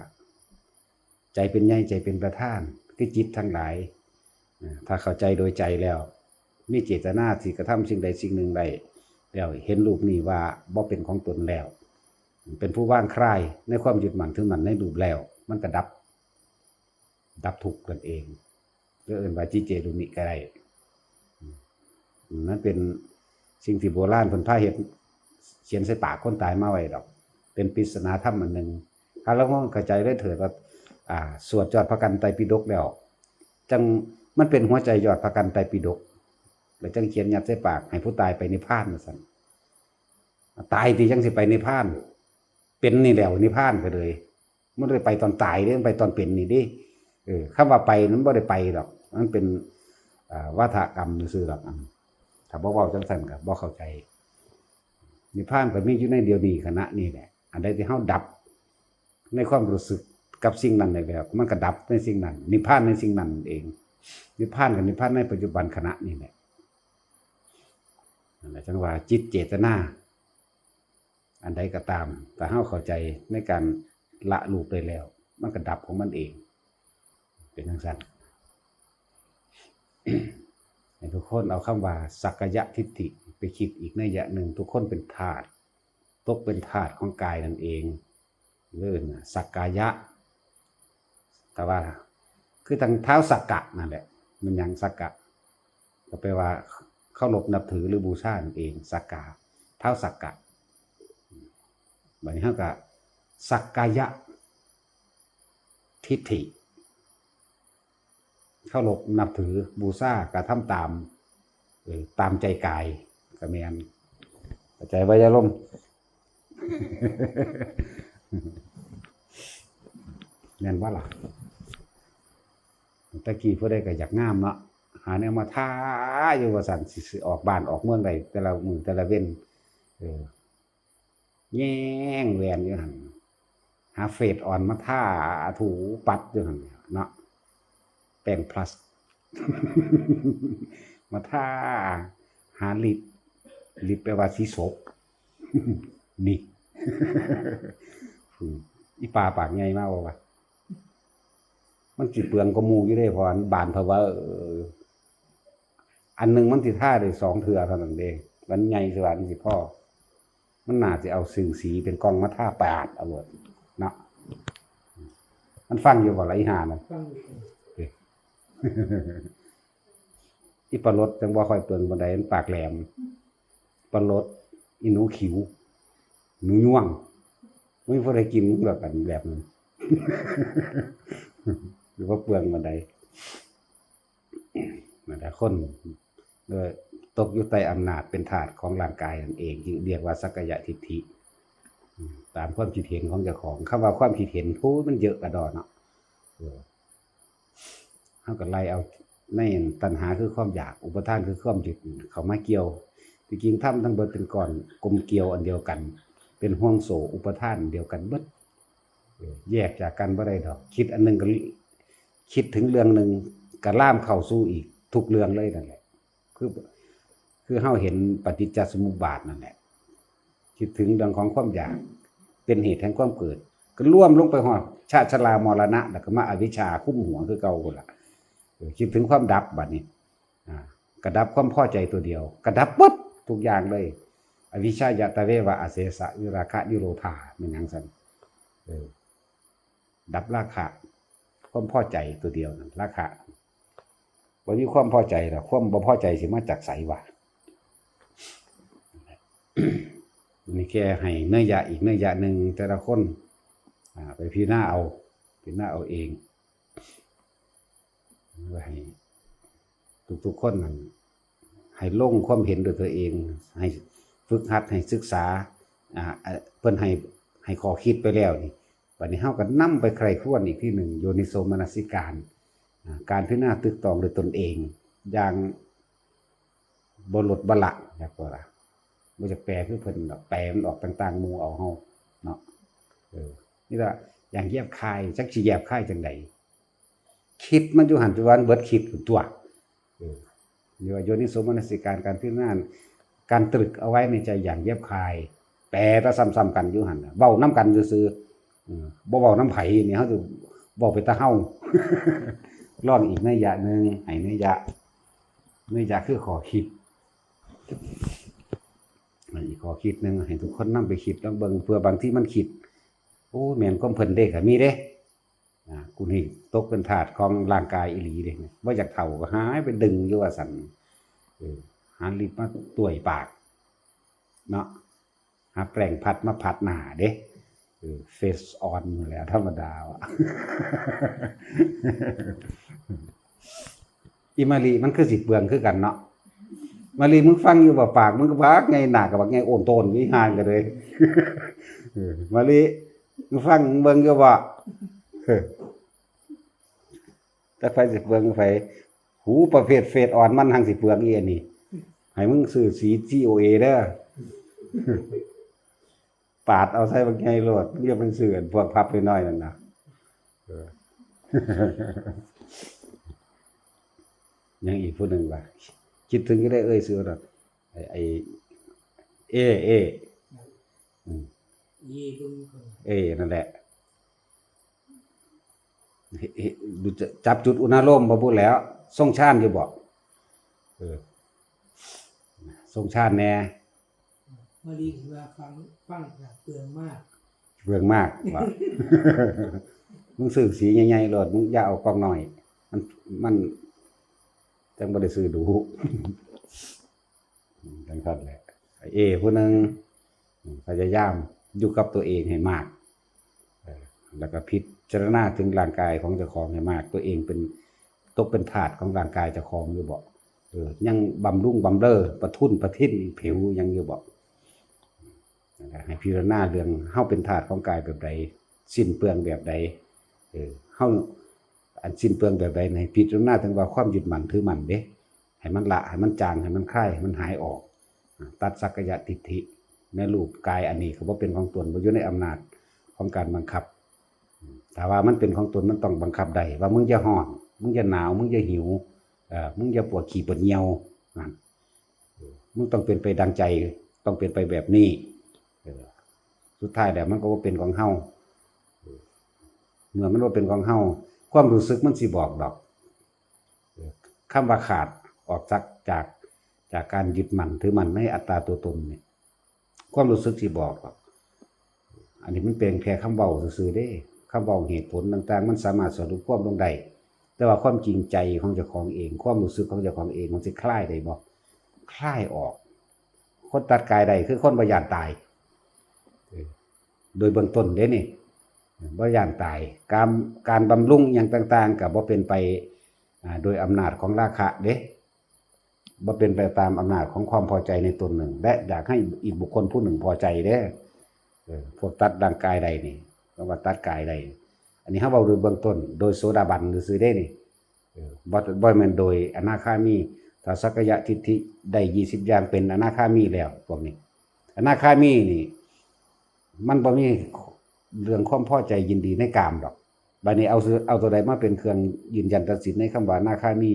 ใจเป็นใหญ่ใจเป็นประธานคือจิตทั้งหลายถ้าเข้าใจโดยใจแล้วมีเจตนาที่กระทำสิ่งใดสิ่งหนึ่งได้แล้วเห็นรูปนี้ว่าบ่เป็นของตนแล้วเป็นผู้ว่างคลายในความยึดมั่นถือมั่นในรูปแล้วมันก็ดับทุกข์กันเองเรื่องว่าจิเจรุนิก็ได้นั่นเป็นสิ่งที่โบราณเพิ่นพาเฮ็ดเขียนใส่ปากคนตายมาไว้ดอกเป็นปริศนาธรรมอันหนึ่งถ้าเราเข้าใจได้เถิดว่าสวดยอดพระกันไตรปิฎกแล้วจังมันเป็นหัวใจยอดพระกันไตรปิฎกแล้วจังเขียนยัดใส่ปากให้ผู้ตายไปนิพพานว่าซั่นตายที่จังสิไปนิพพานเป็นนี่แล้วนิพพานก็เลยมันได้ไปตอนตายเด้ไปตอนเป็นนี่ดิคำว่าไปนั้นบ่ได้ไปดอกมันเป็นวาทกรรมซื่อๆดอกถ้าบ่เว้าจังซั่นก็บ่เข้าใจนิพพานก็มีอยู่ในเดียวนี้ขณะนี้แหละอันใดที่เฮาดับในความรู้สึกกับสิ่งนั้นได้แล้วมันก็ดับในสิ่งนั้นนิพพานในสิ่งนั้นเองนิพพานกับนิพพานในปัจจุบันขณะนี้แหละนั่นแหละจังว่าจิตเจตนาอันใดก็ตามแต่เฮาเข้าใจในการละรูปได้แล้วมันก็ดับของมันเองเป็นจังซั่น ให้ทุกคนเอาคำว่าสักกายทิฏฐิไปคิดอีกนัยยะหนึ่งทุกคนเป็นธาตุตกเป็นธาตุของกายนั่นเองเรื่องสักกายะแต่ว่าคือทางเท้าสักกะนั่นแหละมันยังสักกะก็แปลว่าเคารพนับถือหรือบูชานั่นเองสักกะเท้าสักกะบัดนี้เฮาก็สักกายะทิฏฐิเคารพนับถือบูชากระทำตามใจกายก็แม่นเข้าใจว่าอย่าลม แม่นว่าล่ะตะกี้ผู้ใดก็อยากงามเนาะหาแนวมาท่าอยู่ว่าสั่นสิออกบ้านออกเมืองใดแต่ละมื้อแต่ละเว้นแย่งแหวนอยู่หั่นหาเฟซอ่อนมาท่าถูปัดอยู่หั่นเนาะแป้งพลัส มาท่าหาลิปแปลว่าสีศพ นี่ อีปลาปากใหญ่มากว่ะมันสิเปลืองก็มูอยู่ได้พอบานเพราะว่าอันนึงมันสิท่าได้2เทื่อเท่านั้นเองมันใหญ่สิว่ามันสิพ่อมันน่าสิเอาซึ่งสีเป็นกองมาท่าปาดเอาเบิดเนาะมันฟังอยู่บ่ล่ะอีห่านั่นฟังอยู่ อีปลาลดจังบ่ค่อยเปลืองปานใดมันปากแหลมปลาลดอีหนูขิวหนูย่วงไม่มีผู้ใดกินแบบกันแบบนั้น หรือว่าเปลืองปานใดมันแต่คนตกอยู่ใต้อำนาจเป็นทาสของร่างกายนั่นเองจึงเรียกว่าสักกายทิฏฐิตามความคิดเห็นของเจ้าของคำว่าความคิดเห็นผู้มันเยอะกระดอเนาะเฮาก็ไล่เอาในตัณหาคือความอยากอุปทานคือความยึดเข้ามาเกี่ยวจริงๆธรรมทั้งเบิดเป็นก้อนกลมเกลียวอันเดียวกันเป็นห่วงโซ่อุปทานเดียวกันเบิดแยกจากกันบ่ได้ดอกคิดอันนึงก็คิดถึงเรื่องนึงก็ล่ามเข้าสู่อีกทุกเรื่องเลยนั่นแหละคือเฮาเห็นปฏิจจสมุปบาทนั่นแหละคิดถึงเรื่องของความอยากเป็นเหตุแห่งความเกิดก็ร่วมลงไปฮอดชาติชรามรณะแล้วก็มาอวิชชาคุ้มหัวคือเก่าพุ่นล่ะคิดถึงความดับบัดนี้กระดับความพอใจตัวเดียวกระดับปุ๊บทุกอย่างเลยอวิชชายตเววะอเสสะวิราคะนิโรธามันหยังซั่นดับราคะความพอใจตัวเดียวนั่นราคะบ่มีความพอใจแล้วความบ่พอใจสิมาจากไสวะ นี่แค่ให้เนื้อยะอีกเนื้อยะนึงแต่ละคนไปพิจารณาเอาเองให้ทุกๆคนนั่นให้ลงความเห็นด้วยตัวเองให้ฝึกหัดให้ศึกษาเพิ่นให้ข้อคิดไปแล้วนี่บั บัดนี้เฮาก็นำไปใคร่ครวญอีกที่หนึ่งโยนิโสมนสิการการพิจารณาตึกตองโดยตนเองอย่างบ่ลดบ่ละจักว่าล่ะบ่จักแปลคือเพิ่นดอกแปลมันออกต่างๆหมู่เอาเฮาเนาะนี่ล่ะอย่างแยบคายจักสิแยบคายจังได๋คิดมันอยู่หั่นจุวันเบิดคิดตัวนี่ว่าโยนิโสมนสิการการพิจารณาการตรึกเอาไว้ในใจอย่างแยบคายแปลแต่ซ้ำๆกันอยู่หั่นเว้านำกันซื่อๆบ่เว้านำไผนี่เฮาสิเว้าไปแต่เฮา ลองอีกนัยยะหนึ่งให้นัยยะคือขอคิดอีกขอคิดหนึ่งให้ทุกคนนำไปคิดลองเบิ่งเพื่อบางที่มันคิดโอ้แม่นความเพิ่นเด้ก็มีเด้กูนี่ตกเป็นทาสของร่างกายอีหลีเด้บ่อยากเฒ่าก็หายไปดึงอยู่ว่าซั่นหาลิปมาต้วยปากเนาะหาแปรงพัดมาพัดหน้าเด้เฟซออนแหละธรรมดาว่ะ อิมาลีมันคือสิเปลืองคือกันเนาะมาลีมึงฟังอยู่บ่ปากมึงก็บักไงหน้าก็บักไงโอนโตนวิหารกันเลยมาลีมึงฟังเบิ่งอยู่บ่จักไผสิเปลืองไผหูประเภทเฟซออนมันหังสิเปลืองอีอันนี้ให้มึงซื้อสี GOA เด้อปาดเอาใส่บักไงโลดเรียกมันซื้ออันพวกพับน้อยๆนั่นน่ะยังอีกผู้หนึ่งว่าคิดถึงก็ได้ซื้อดอกไอ้เอนั่นแหละดูจับจุดอุณาโลมบ่พูดแล้วทรงชาติอยู่บอกทรงชาติแน่มาดีคือว่าฟังเปลืองมากว่า มึงซื้อสีใหญ่ๆโลดมึงอย่าเอากล้องน้อยมันจังบ่ได้ซื้อดูจังซั่นแหละผู้นึงพยายามอยู่กับตัวเองให้มากแล้วก็พิจารณาถึงร่างกายของเจ้าของให้มากตัวเองเป็นตกเป็นทาสของร่างกายเจ้าของอยู่บ่ยังบำรุงบำเรอประทุนประทินผิวยังอยู่บ่ให้พิจารณาเรื่องเฮาเป็นทาสของกายแบบใดสิ้นเปลืองแบบใดเฮาอันสิ้นเปลืองแบบใดให้พิจารณาถึงว่าความยึดมั่นถือมั่นเด้ให้มันละให้มันจางให้มันคลายให้มันหายออกตัดสักกายทิฏฐิในรูปกายอันนี้ก็บ่เป็นของตนบ่อยู่ในอำนาจของการบังคับแต่ว่ามันเป็นของตนมันต้องบังคับได้ว่ามึงจะร้อนมึงจะหนาวมึงจะหิวมึงจะปวดขี้ปวดเหี่ยวนั่นมึงต้องเป็นไปดังใจต้องเป็นไปแบบนี้สุดท้ายแล้วมันก็บ่เป็นของเฮาเมื่อมันบ่เป็นของเฮาความรู้สึกมันสิบอกดอกคำว่าขาดออกจากการยึดมั่นถือมั่นในอัตตาตัวตนนี่ความรู้สึกสิบอกดอกอันนี้มันเป็นแค่คำเว้าซื่อๆเด้คำเว้าเหตุผลต่างๆมันสามารถสรุปความลงได้แต่ว่าความจริงใจของเจ้าของเองความรู้สึกของเจ้าของเองมันสิคลายได้บ่คลายออกคนตัดกายได้คือคนบ่ย้านตายโดยเบื้องต้นเด้นี่บ่ย้านตายการบำรุงหยังต่างๆก็บ่เป็นไปโดยอำนาจของราคะเด้บ่เป็นไปตามอำนาจของความพอใจในตนหนึ่งและอยากให้อีกบุคคลผู้หนึ่งพอใจเด้พวกตัดร่างกายใดนี่ว่าตัดกายใดอันนี้เฮาเว้าโดยเบื้องต้นโดยโสดาบันซื่อๆเด้นี่บ่แม่นโดยอนาคามีถ้าสักกายทิฏฐิได้20อย่างเป็นอนาคามีแล้วพวกนี้อนาคามีนี่มันบ่มีเรื่องความพอใจยินดีในกามดอกบัดนี้เอาตัวใดมาเป็นเครื่องยืนยันตัดสินในคำว่าอนาคามี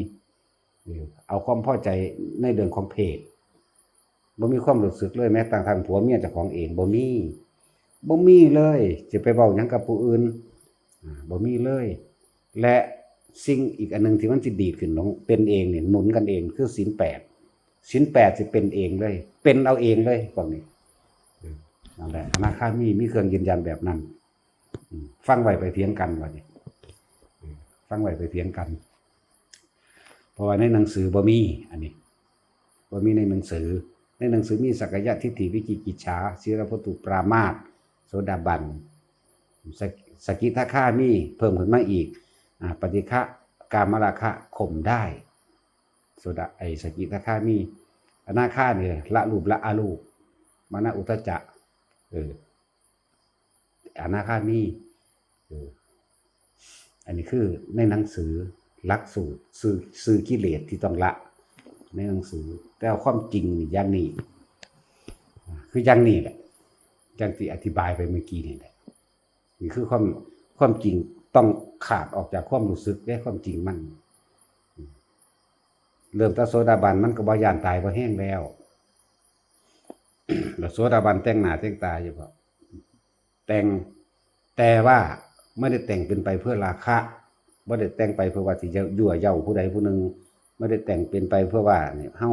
เอาความพอใจในเรื่องของเพศบ่มีความรู้สึกเลยแม้แต่ทางผัวเมียเจ้าของเองบ่มีเลยจะไปเว้าหยังกับผู้อื่นบ่มีเลยและสิ่งอีกอันนึงที่มันสิดีดขึ้นลงเป็นเองนี่หนุนกันเองคือศีล8สิเป็นเองเลยเป็นเอาเองเลยพวกนี้นั่นแหละอนาคามีเครื่องยืนยันแบบนั้นฟังไว้ไปเถียงกันว่านี่ฟังไว้ไปเถียงกันเพราะว่าในหนังสือบ่มีอันนี้บ่มีในหนังสือมีสักกายทิฏฐิวิจิกิจฉาศีลพัตถุปรามาสโสดาบันสกิทาคามีเพิ่มขึ้นมาอีกปฏิฆะกามราคะข่มได้โสดาสกิทาคามีอนาคาเนี่ยละรูปละอรูปมนะอุทธัจจะอนาคามี อันนี้คือในหนังสือหลักสูตรซื้อกิเลสที่ต้องละในหนังสือแต่ความจริงนี่อย่างนี้คืออย่างนี้แหละอย่างที่อธิบายไปเมื่อกี้นี่แหละนี่คือความจริงต้องขาดออกจากความรู้สึกและความจริงมันเริ่มตะโสดาบันมันก็บ่ย่านตายบ่แห้งแล้วแล้วโสดาบันแต่งหน้าแต่งตาอยู่บ่แต่งแต่ว่าไม่ได้แต่งเป็นไปเพื่อราคะไม่ได้แต่งไปเพื่อว่าสิจะยั่วเย้าผู้ใดผู้หนึ่งไม่ได้แต่งเป็นไปเพื่อว่าเนี่ยเฮา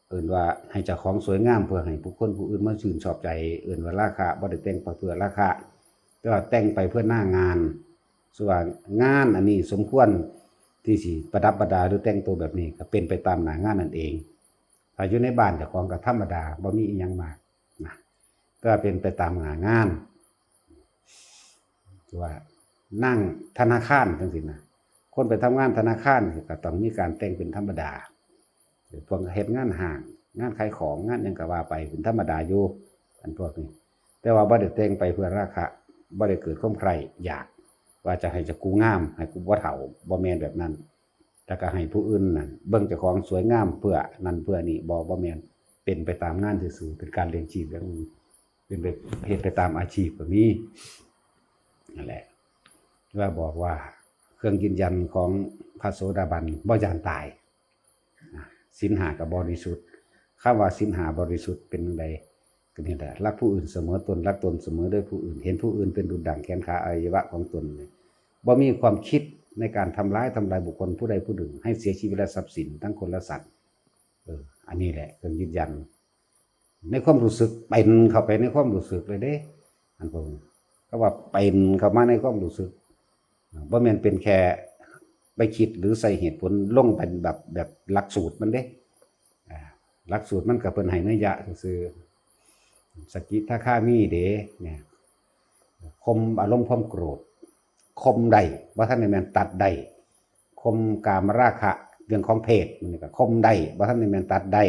เอื่นว่าให้เจ้าของสวยงามเพื่อให้ผู้คนผู้อื่นมาชื่นชอบใจเอื่นว่าราคะบ่ได้แต่งไปเพื่อราคะแต่ว่าแต่งไปเพื่อหน้างานส่วนงานอันนี้สมควรที่สิประดับประดาหรือแต่งตัวแบบนี้ก็เป็นไปตามหน้างานนั่นเองถ้าอยู่ในบ้านเจ้าของก็ธรรมดาบ่มีอีหยังมากนะก็เป็นไปตามหน้างานว่านั่งธนาคารจังซี่นะคนไปทำงานธนาคารก็ต้องมีการแต่งเป็นธรรมดาพวกเฮ็ดงานห้างงานขายของงานหยังก็ว่าไปเป็นธรรมดาอยู่อันพวกนี้แต่ว่าบ่ได้แต่งไปเพื่อราคะบ่ได้เกิดความใคร่อยากว่าจะให้กูงามให้กูบ่เฒ่าบ่แม่นแบบนั้นแต่ก็ให้ผู้อื่นนั่นเบิ่งเจ้าของสวยงามเพื่อนั่นเพื่อนี่บ่แม่นเป็นไปตามงานซื่อๆเป็นการเลี้ยงชีพอย่างนึงเป็นไปเฮ็ดไปตามอาชีพก็มีนั่นแหละว่าบอกว่าเครื่องยืนยันของพระโสดาบันบ่ย่านตายศีลห้าก็บริสุทธิ์คำว่าศีลห้าบริสุทธิ์เป็นจังไดก็นี่แหละรักผู้อื่นเสมอตนรักตนเสมอด้วยผู้อื่นเห็นผู้อื่นเป็นดุจดั่งแขนขาอวัยวะของตนบ่มีความคิดในการทำร้ายบุคคลผู้ใดผู้หนึ่งให้เสียชีวิตและทรัพย์สินทั้งคนและสัตว์อันนี้แหละเครื่องยืนยันในความรู้สึกเป็นเข้าไปในความรู้สึกเลยเด้อันพวกนี้ก็ว่าเป็นเข้ามาในความรู้สึกบ่แม่นเป็นแค่ไปคิดหรือใส่เหตุผลลงเป็นแบบหลักสูตรมันเด้หลักสูตรมันก็เพิ่นให้นัยยะซื่อสกิทาคามีเด้เนี่ยคมอารมณ์ความโกรธคมได้บ่ทันได้แม่นตัดได้คมกามราคะเรื่องของเพศมันก็คมได้บ่ทันได้แม่นตัดได้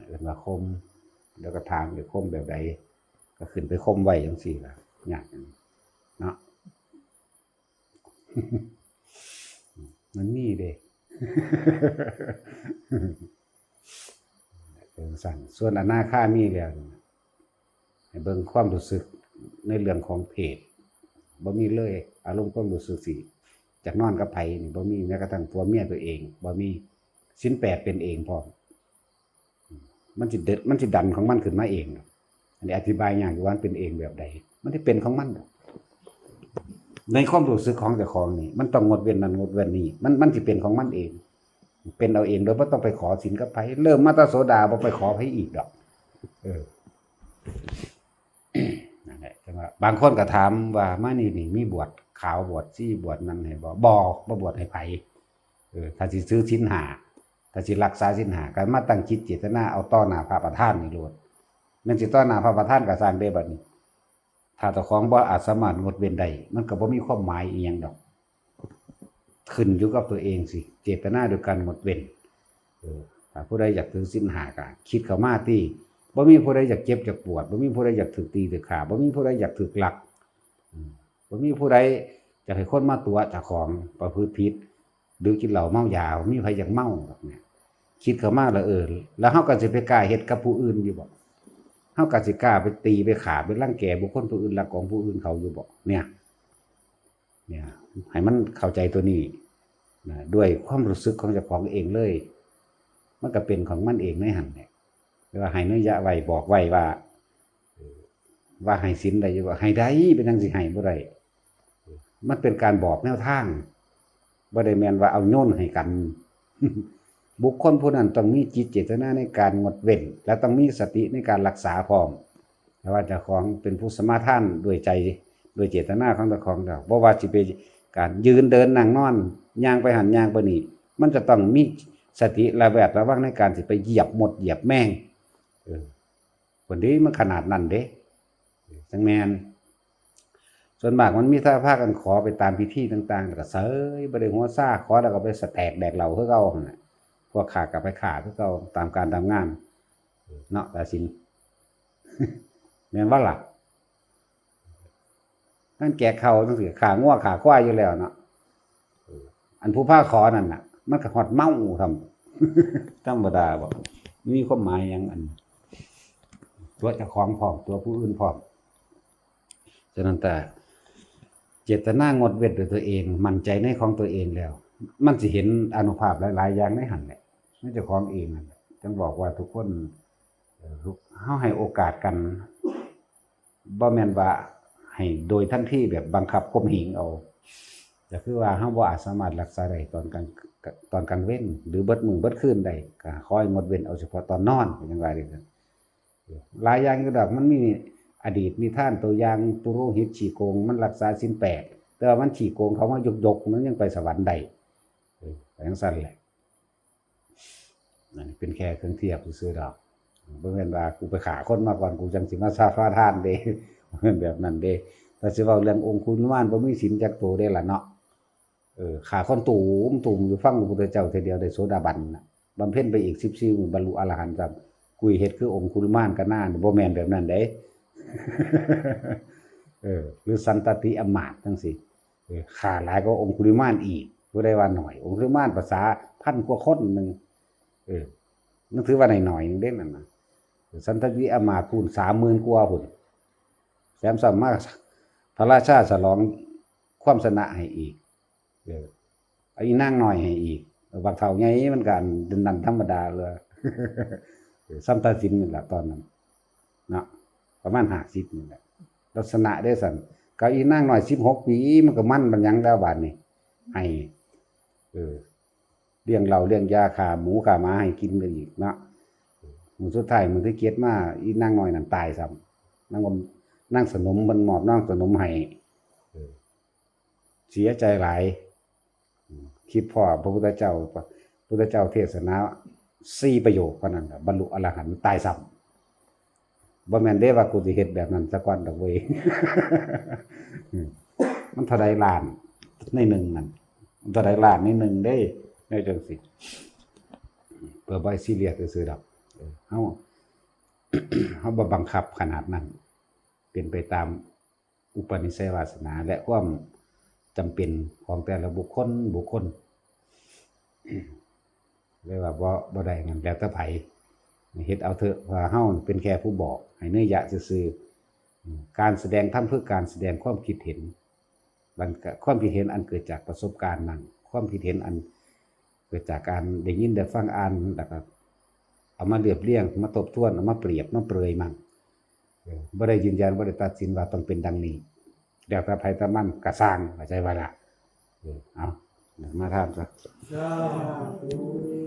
เอิ้นว่าคมแล้วก็ทางคมแบบใดก็ขึ้นไปคมไว้จังซี่ล่ะยากเนาะ มันมีเด้ เป็นสั่นส่วนอนาคามีแล้วให้เบิ่งความรู้สึกในเรื่องของเพศบ่มีเลยอารมณ์ความรู้สึกสิจากนอนกับไผนี่บ่มีแม้กระทั่งผัวเมียตัวเองบ่มีศีล8เป็นเองพร้อมมันสิดันของมันขึ้นมาเองอันนี้อธิบายยากอยู่ว่ามันเป็นเองแบบใดมันสิเป็นของมันในความรู้สึกของเจ้าของนี่มันต้องงดเว้นนั่นงดเว้นนี่มันสิเป็นของมันเองเป็นเอาเองโดยบ่ต้องไปขอศีลกับไผเริ่มมาตะโสดาบ่ไปขอไผอีกดอกนั่นแหละจังว่าบางคนก็ถามว่ามานี่มีบวชขาวบวชซี่บวชนั่นให้บ่บวชให้ไผถ้าสิซื้อศีล5ถ้าสิรักษาศีล5ก็มาตั้งจิตเจตนาเอาต่อหน้าพระประธานนี่โลดแม่นสิต่อหน้าพระประธานก็สร้างได้บัดนี้ถ้าเจ้าของบ่อาจสามารถงดเว้นได้มันก็บ่มีความหมายอีหยังดอกขึ้นอยู่กับตัวเองสิเจตนาโดยการงดเว้นถ้าผู้ใดอยากถือศีล5ก็คิดเข้ามาติบ่มีผู้ใดอยากเจ็บอยากปวดบ่มีผู้ใดอยากถูกตีถูกฆ่าบ่มีผู้ใดอยากถูกลักบ่มีผู้ใดอยากให้คนมาตัวเจ้าของประพฤติผิดหรือกินเหล้าเมายาบ่มีใครอยากเมาดอกเนี่ยคิดเข้ามาแล้วแล้วเฮาก็สิไปกล้าเฮ็ดกับผู้อื่นอยู่บ่เฮาก็สิกล้าไปตีไปฆ่าไปรังแกบุคคลผู้อื่นรักของผู้อื่นเขาอยู่บ่เนี่ยให้มันเข้าใจตัวนี้นะด้วยความรู้สึกของเจ้าของเองเลยมันก็เป็นของมันเองในหั่นแหละว่าให้นัยยะไว้บอกไว้ว่าให้ศีลได้อยู่ว่าให้ได้เป็นจังสิให้บ่ได้มันเป็นการบอกแนวทางบ่ได้แม่นว่าเอาโยนให้กัน บุคคลผู้นั้นต้องมีจิตเจตนาในการงดเว้นและต้องมีสติในการรักษาพร้อมแต่ว่าเจ้าของเป็นผู้สมาทานด้วยใจด้วยเจตนาของเจ้าของดอกบ่ว่าสิเป็นการยืนเดินนั่งนอนย่างไปหันย่างไปนี่มันจะต้องมีสติระแวดระวังในการสิไปเหยียบหมดเหยียบแมงคนนี้มันขนาดนั้นเด้จังแม่นส่วนมากมันมีท่าพากันขอไปตามพิธีต่างๆแล้วก็เสยบ่ได้หัวซ่าขอแล้วก็ไปสแตกแดกเหล้าคือเก่าหั่นน่ะพวกขาก็ไปขาคือเก่าตามการทำงานเนาะตาสินแม่นว่าล่ะ นั่นแกะเขาจังซี่ขางัวขาควายอยู่แล้วเนาะอันผู้พาขอนั่นน่ะมันก็ฮอดเมาทำ ธรรมดาบ่มีความหมายหยังอันตัวเจ้าของพร้อมตัวผู้อื่นพร้อมฉะนั้นแต่เจตนางดเว้นด้วยตัวเองมั่นใจในของตัวเองแล้ว มันสิเห็นอานุภาพหลายๆอย่างในหันแหละในเจ้าของเองนั่นแหละจึงบอกว่าทุกคนเฮาให้โอกาสกันบ่แม่นว่าให้โดยทันทีแบบบังคับข่มเหงเอาก็คือว่าเฮาบ่อาจสามารถรักษาได้ตอนกลางเว้นหรือเบิดมื้อเบิดคืนได้ก็คอยงดเว้นเอาเฉพาะตอนนอนจังว่าได้หลายอย่างอยู่ดอกมันมีอดีตนิทานตัวอย่างปุโรหิตฉี่โกงมันรักษาศีล8แต่ว่ามันฉี่โกงเขามายกมันยังไปสวรรค์ได้จังซั่นแหละนั่นเป็นแค่เครื่องเทียบซื่อๆดอกบ่แม่นว่ากูไปฆ่าคนมาก่อนกูจังสิมาสาฟาทานเด้แบบนั้นเด้แต่สิเว้าเรื่ององค์คุณมานบ่มีศีลจักโตได้ล่ะเนาะฆ่าคนตูมอยู่ฟังพระพุทธเจ้าเทื่อเดียวได้โสดาบันน่ะบำเพ็ญไปอีก14มื้อบรรลุอรหันต์ครับกุยเฮ็ดคือองค์คุลมานกันหน้าบ่แม่นแบบนั้นเด้ หรือสันตติอมาตย์จังซี่ฆ่าหลายกว่าองค์คุลิมานอีกบ่ได้ว่าน้อยองค์คุลิมานภาษาพันกว่าคนนึงนั่นถือว่าน้อยๆนึงเด้นั่นน่ะสันตติอมาตย์พูน 30,000 กว่าพุ่นแถมสามารถพระราชาฉลองความชนะให้อีกเอาอีนางน้อยให้อีกบักเฒ่าใหญ่มันก็อันนั้นธรรมดาเลย สัมตสินนี่แหละตอนนั้นเนาะประมาณ50นี่แหละลักษณะได้สั่นก็อีนางน้อย16ปีมันก็มันบันยังแล้วบาดนี้ให้เลี้ยงเหล้าเลี้ยงยาฆ่าหมูฆ่าหมาให้กินกันอีกเนาะมื้อสุดท้ายมื้อที่เกียรติมาอีนางน้อยนั่นตายซ้ำนางสนมมันมอบนางสนมให้เสียใจหลายคิดพ่อพระพุทธเจ้าเทศนา4ประโยคเท่านั้นบรรลุอรหันต์ตายซ้ำบ่แม่นเด้ว่ากูสิเฮ็ดแบบนั้นซะก่อนดอกเว้ย มันเท่าใดล้านในหนึ่งนั่นมันเท่าใดล้านในหนึ่งเด้ในจังซี่เพื่อบ่ให้ซีเรียสซื่อๆดอกเฮา เฮาบ่บังคับขนาดนั้นเป็นไปตามอุปนิสัยวาสนาและความจำเป็นของแต่ละบุคคลเลยว่าบ่ได้งั้นแล้วแต่ไผเฮ็ดเอาเถอะว่าเฮาเป็นแค่ผู้บอกให้เนื้อยะซื่อๆการแสดงธรรมคือการแสดงความคิดเห็นมันความคิดเห็นอันเกิดจากประสบการณ์นั่นความคิดเห็นอันเกิดจากการได้ยินได้ฟังอ่านแล้วก็เอามาเรียบเรียงมาทบทวนเอามาเปรียบมาเปรยมั่งบ่ได้ยืนยันบ่ได้ตัดสินว่าต้องเป็นดังนี้แล้วถ้าไผถ้ามันก็สร้างเข้าใจว่าล่ะเอามาถามซะ สาธุ